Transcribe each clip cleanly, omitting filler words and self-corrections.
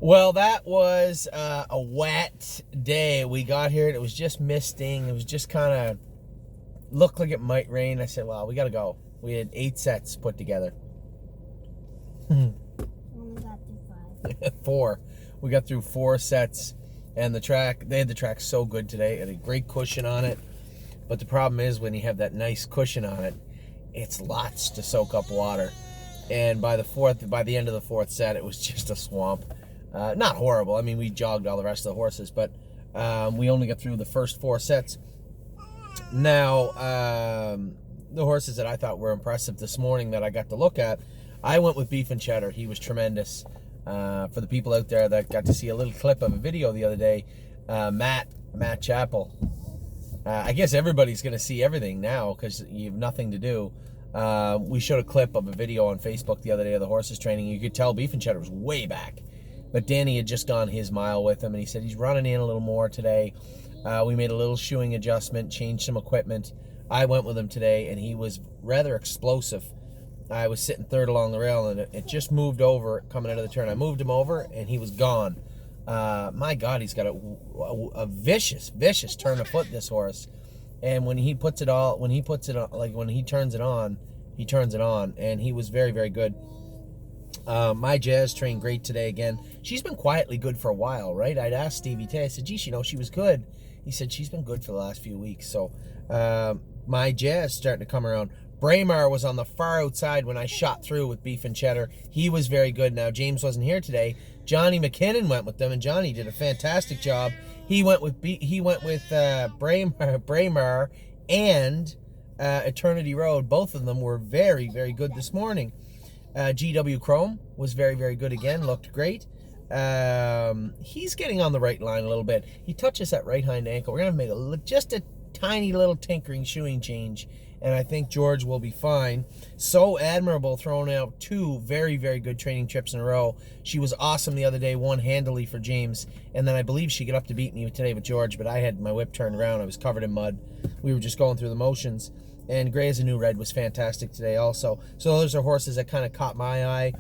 Well, that was a wet day. We got here and it was just misting. It was just kind of looked like it might rain. I said, well, we got to go. We had 8 sets put together. Only got through 5. 4. We got through 4 sets. And they had the track so good today. It had a great cushion on it. But the problem is when you have that nice cushion on it, it's lots to soak up water. And by the end of the 4th set, it was just a swamp. Not horrible. I mean, we jogged all the rest of the horses, but we only got through the first 4 sets. Now, the horses that I thought were impressive this morning that I got to look at, I went with Beef and Cheddar. He was tremendous. For the people out there that got to see a little clip of a video the other day, Matt Chappell. I guess everybody's going to see everything now because you have nothing to do. We showed a clip of a video on Facebook the other day of the horses training. You could tell Beef and Cheddar was way back. But Danny had just gone his mile with him, and he said he's running in a little more today. We made a little shoeing adjustment, changed some equipment. I went with him today, and he was rather explosive. I was sitting third along the rail, and it just moved over coming out of the turn. I moved him over, and he was gone. My God, he's got a vicious turn of foot, this horse. And when he turns it on, and he was very, very good. My Jazz trained great today again. She's been quietly good for a while, right? I'd asked Stevie Tay, I said, geez, she was good. He said, she's been good for the last few weeks. So My Jazz starting to come around. Braemar was on the far outside when I shot through with Beef and Cheddar. He was very good. Now, James wasn't here today. Johnny McKinnon went with them, and Johnny did a fantastic job. He went with Braemar and Eternity Road. Both of them were very, very good this morning. GW Chrome was very, very good again. Looked great. He's getting on the right line a little bit. He touches that right hind ankle. We're going to make just a tiny little tinkering shoeing change, and I think George will be fine. So Admirable throwing out 2 very, very good training trips in a row. She was awesome the other day, won handily for James, and then I believe she got up to beat me today with George, but I had my whip turned around. I was covered in mud. We were just going through the motions. And Gray as a New Red was fantastic today also. So those are horses that kind of caught my eye.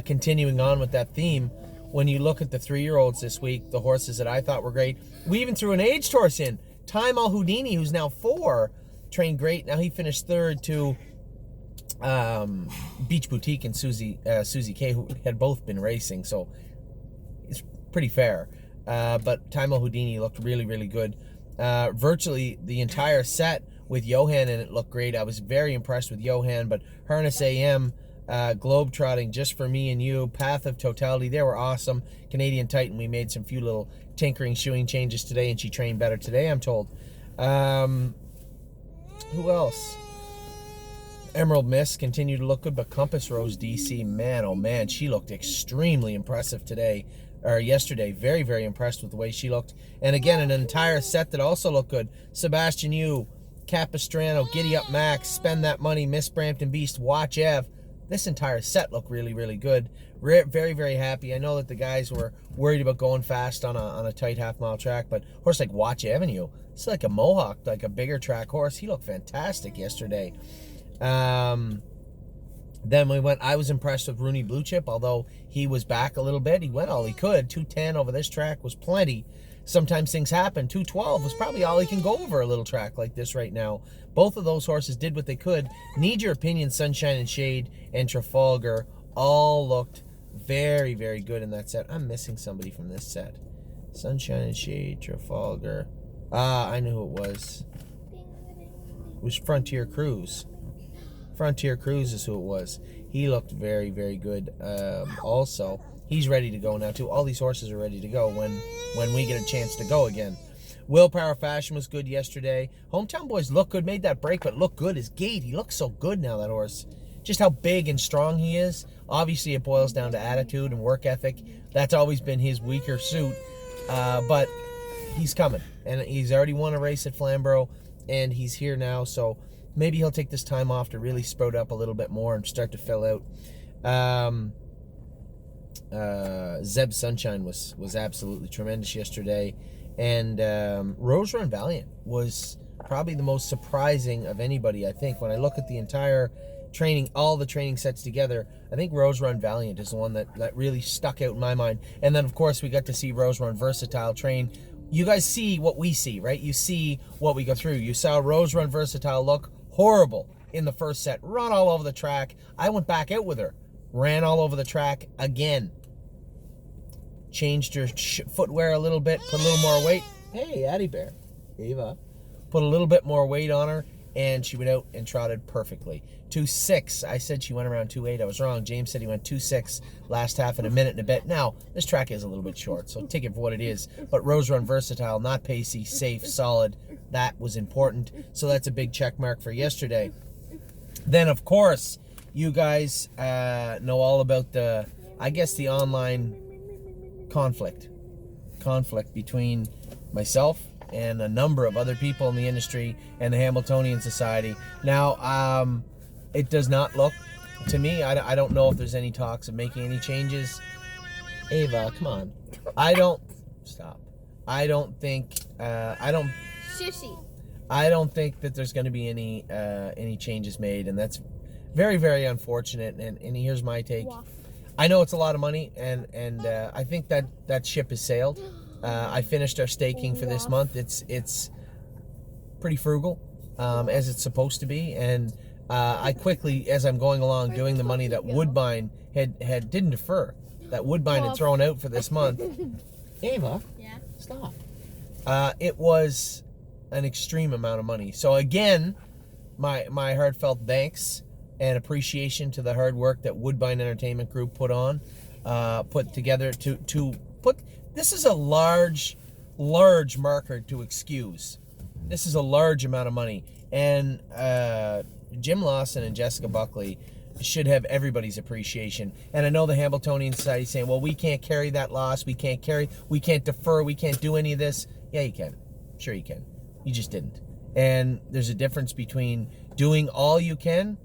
Continuing on with that theme, when you look at the 3-year-olds this week, the horses that I thought were great, we even threw an aged horse in. Time Al Houdini, who's now 4, trained great. Now he finished 3rd to Beach Boutique and Susie K, who had both been racing. So it's pretty fair. But Time Al Houdini looked really, really good. Virtually the entire set with Johan, and it looked great. I was very impressed with Johan, but Harness AM, Globetrotting, Just for Me and You, Path of Totality, they were awesome. Canadian Titan, we made some few little tinkering shoeing changes today, and she trained better today, I'm told. Who else? Emerald Mist continued to look good, but Compass Rose DC, man, oh man, she looked extremely impressive today, or yesterday. Very, very impressed with the way she looked. And again, an entire set that also looked good. Sebastian Yu, Capistrano, Giddy Up Max, Spend That Money, Miss Brampton Beast, Watch Ev. This entire set looked really, really good. Very, very happy. I know that the guys were worried about going fast on a tight half-mile track, but horse like Watch Avenue, it's like a Mohawk, like a bigger track horse. He looked fantastic yesterday. Then I was impressed with Rooney Blue Chip, although he was back a little bit. He went all he could. 210 over this track was plenty. Sometimes things happen. 212 was probably all he can go over a little track like this right now. Both of those horses did what they could. Need Your Opinion, Sunshine and Shade, and Trafalgar all looked very, very good in that set. I'm missing somebody from this set. Sunshine and Shade, Trafalgar. I knew who it was. It was Frontier Cruise. Frontier Cruise is who it was. He looked very, very good also. He's ready to go now, too. All these horses are ready to go when we get a chance to go again. Willpower Fashion was good yesterday. Hometown Boys looked good, made that break, but looked good. His gait, he looks so good now, that horse. Just how big and strong he is. Obviously, it boils down to attitude and work ethic. That's always been his weaker suit. But he's coming. And he's already won a race at Flamborough, and he's here now, so maybe he'll take this time off to really sprout up a little bit more and start to fill out. Zeb Sunshine was absolutely tremendous yesterday, and Rose Run Valiant was probably the most surprising of anybody, I think. When I look at the entire training, all the training sets together, I think Rose Run Valiant is the one that really stuck out in my mind. And then, of course, we got to see Rose Run Versatile train. You guys see what we see, right? You see what we go through. You saw Rose Run Versatile look horrible in the first set. Run all over the track. I went back out with her. Ran all over the track again. Changed her footwear a little bit. Put a little more weight. Hey, Addie Bear. Ava. Put a little bit more weight on her. And she went out and trotted perfectly. 2.6. I said she went around 2.8. I was wrong. James said he went 2.6 last half in a minute and a bit. Now, this track is a little bit short, so take it for what it is. But Rose Run Versatile, not pacey, safe, solid. That was important. So that's a big check mark for yesterday. Then, of course, you guys know all about the online conflict between myself and a number of other people in the industry and the Hamiltonian Society. Now, it does not look, to me, I don't know if there's any talks of making any changes. Ava, come on. Stop. I don't think, Shushi. I don't think that there's going to be any changes made, and that's very, very unfortunate. And here's my take. Waff. I know it's a lot of money, and I think that ship has sailed. I finished our staking for this month. It's pretty frugal, as it's supposed to be, and I quickly, as I'm going along, doing the money that Woodbine didn't defer, that Woodbine had thrown out for this month. Ava, Yeah. stop. It was an extreme amount of money. So again, my heartfelt thanks and appreciation to the hard work that Woodbine Entertainment Group put together to put. This is a large marker to excuse. This is a large amount of money, and Jim Lawson and Jessica Buckley should have everybody's appreciation. And I know the Hamiltonian Society is saying, well, we can't carry that loss, we can't defer, we can't do any of this. Yeah, you can. Sure you can. You just didn't. And there's a difference between doing all you can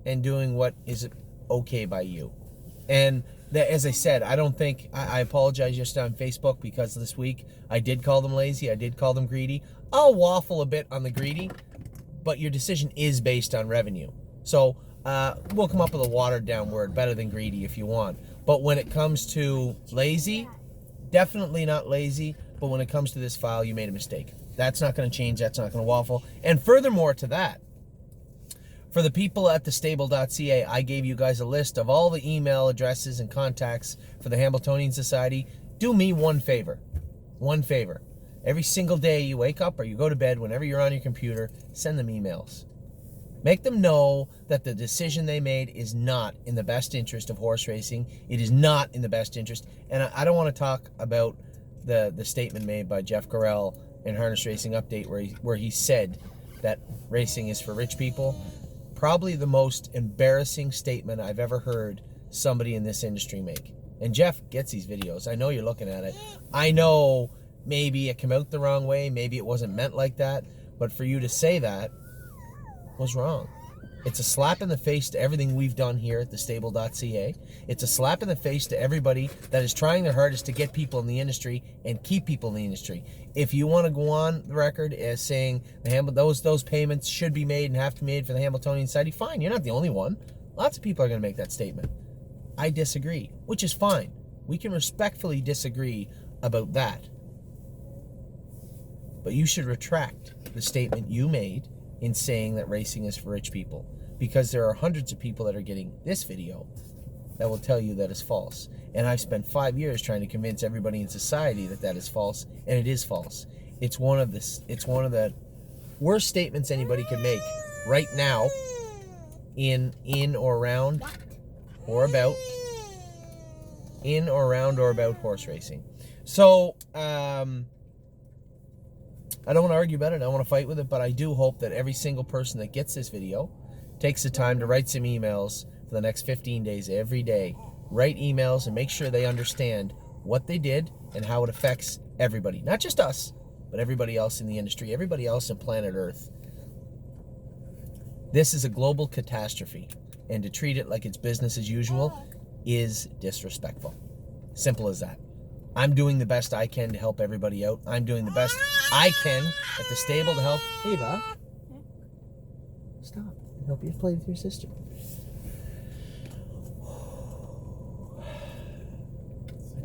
and doing what is okay by you. And as I said, I don't think, I apologize just on Facebook because this week I did call them lazy, I did call them greedy. I'll waffle a bit on the greedy, but your decision is based on revenue. So we'll come up with a watered down word, better than greedy if you want. But when it comes to lazy, definitely not lazy, but when it comes to this file, you made a mistake. That's not going to change, that's not going to waffle. And furthermore to that, for the people at thestable.ca, I gave you guys a list of all the email addresses and contacts for the Hamiltonian Society. Do me one favor. One favor. Every single day you wake up or you go to bed, whenever you're on your computer, send them emails. Make them know that the decision they made is not in the best interest of horse racing. It is not in the best interest. And I don't want to talk about the statement made by Jeff Gorell in Harness Racing Update where he said that racing is for rich people. Probably the most embarrassing statement I've ever heard somebody in this industry make. And Jeff gets these videos. I know you're looking at it. I know maybe it came out the wrong way. Maybe it wasn't meant like that. But for you to say that was wrong. It's a slap in the face to everything we've done here at thestable.ca. It's a slap in the face to everybody that is trying their hardest to get people in the industry and keep people in the industry. If you want to go on the record as saying those payments should be made and have to be made for the Hamiltonian Society, fine. You're not the only one. Lots of people are going to make that statement. I disagree, which is fine. We can respectfully disagree about that. But you should retract the statement you made in saying that racing is for rich people, because there are hundreds of people that are getting this video that will tell you that is false. And I've spent 5 years trying to convince everybody in society that that is false, and it is false. It's one of the worst statements anybody could make right now in or around or about horse racing. So I don't want to argue about it. I don't want to fight with it, but I do hope that every single person that gets this video takes the time to write some emails for the next 15 days every day. Write emails and make sure they understand what they did and how it affects everybody. Not just us, but everybody else in the industry, everybody else on planet Earth. This is a global catastrophe, and to treat it like it's business as usual is disrespectful. Simple as that. I'm doing the best I can to help everybody out. I'm doing the best I can at the stable to help. Ava, stop and help you play with your sister.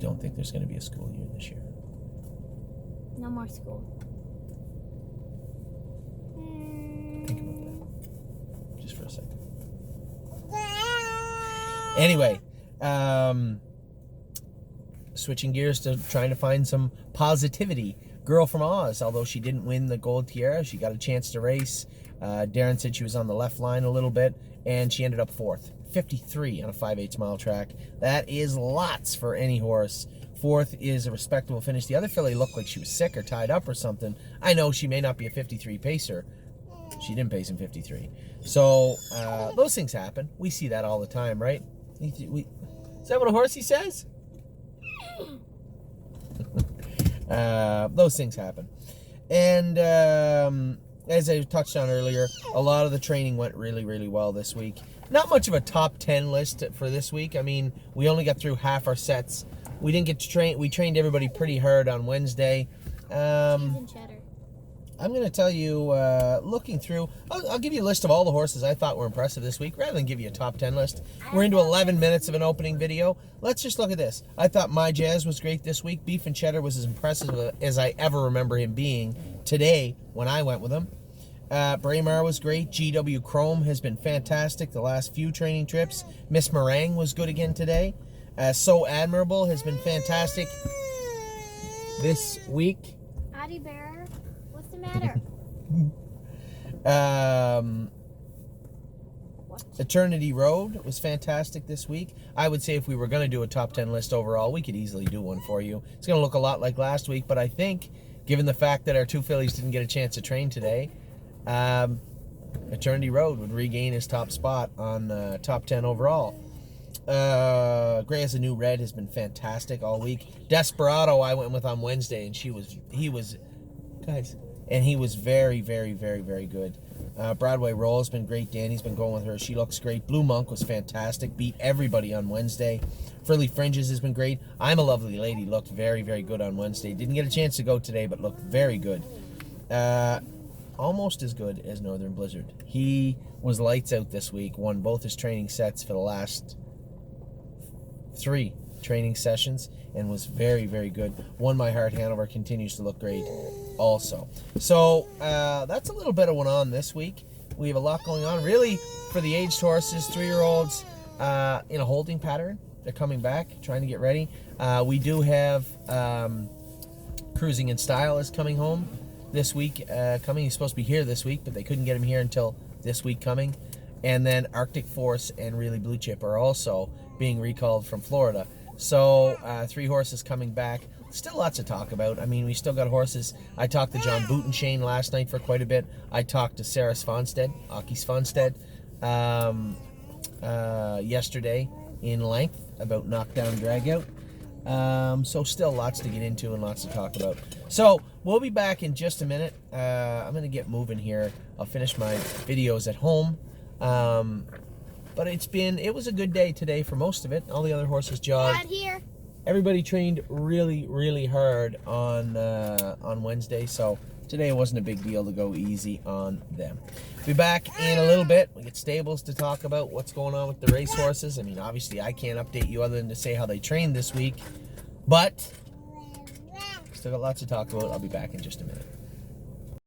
don't think there's going to be a school year this year. No more school. Think about that. Just for a second. Anyway, switching gears to trying to find some positivity. Girl from Oz, although she didn't win the gold tiara, she got a chance to race. Darren said she was on the left line a little bit, and she ended up 4th. 53 on a 5/8 mile track. That is lots for any horse. 4th is a respectable finish. The other filly looked like she was sick or tied up or something. I know she may not be a 53 pacer. She didn't pace in 53. So those things happen. We see that all the time, right? Is that what a horsey says? Those things happen. And as I touched on earlier, a lot of the training went really, really well this week. Not much of a top 10 list for this week. I mean, we only got through half our sets. We didn't get to train. We trained everybody pretty hard on Wednesday. Cheese and cheddar. I'm going to tell you, looking through, I'll give you a list of all the horses I thought were impressive this week, rather than give you a top 10 list. We're into 11 minutes of an opening video. Let's just look at this. I thought My Jazz was great this week. Beef and Cheddar was as impressive as I ever remember him being today when I went with him. Braemar was great. GW Chrome has been fantastic the last few training trips. Miss Meringue was good again today. So Admirable has been fantastic this week. Addie Bear, what's the matter? Eternity Road was fantastic this week. I would say if we were going to do a top 10 list overall, we could easily do one for you. It's going to look a lot like last week, but I think, given the fact that our two fillies didn't get a chance to train today, Eternity Road would regain his top spot on top 10 overall. Gray as a New Red has been fantastic all week. Desperado I went with on Wednesday, and he was very, very, very, very good. Broadway Roll has been great. Danny's been going with her. She looks great. Blue Monk was fantastic. Beat everybody on Wednesday. Frilly Fringes has been great. I'm a Lovely Lady looked very, very good on Wednesday. Didn't get a chance to go today, but looked very good. Almost as good as Northern Blizzard. He was lights out this week. Won both his training sets for the last 3 training sessions and was very, very good. Won My Heart Hanover continues to look great also. So that's a little bit of one on this week. We have a lot going on. Really, for the aged horses, 3-year-olds in a holding pattern. They're coming back, trying to get ready. We do have Cruising in Style is coming home this week. He's supposed to be here this week, but they couldn't get him here until this week coming. And then Arctic Force and Really Blue Chip are also being recalled from Florida. So 3 horses coming back. Still lots to talk about. I mean, we still got horses. I talked to John Bootenshane last night for quite a bit. I talked to Sarah Svanstedt, Aki Svanstedt, yesterday in length about Knockdown Dragout. So still lots to get into and lots to talk about. So we'll be back in just a minute. I'm going to get moving here. I'll finish my videos at home. But it was a good day today for most of it. All the other horses jogged. Dad here. Everybody trained really, really hard on Wednesday, so today it wasn't a big deal to go easy on them. Be back in a little bit. We get stables to talk about what's going on with the race horses. I mean, obviously I can't update you other than to say how they trained this week, but still got lots to talk about. I'll be back in just a minute.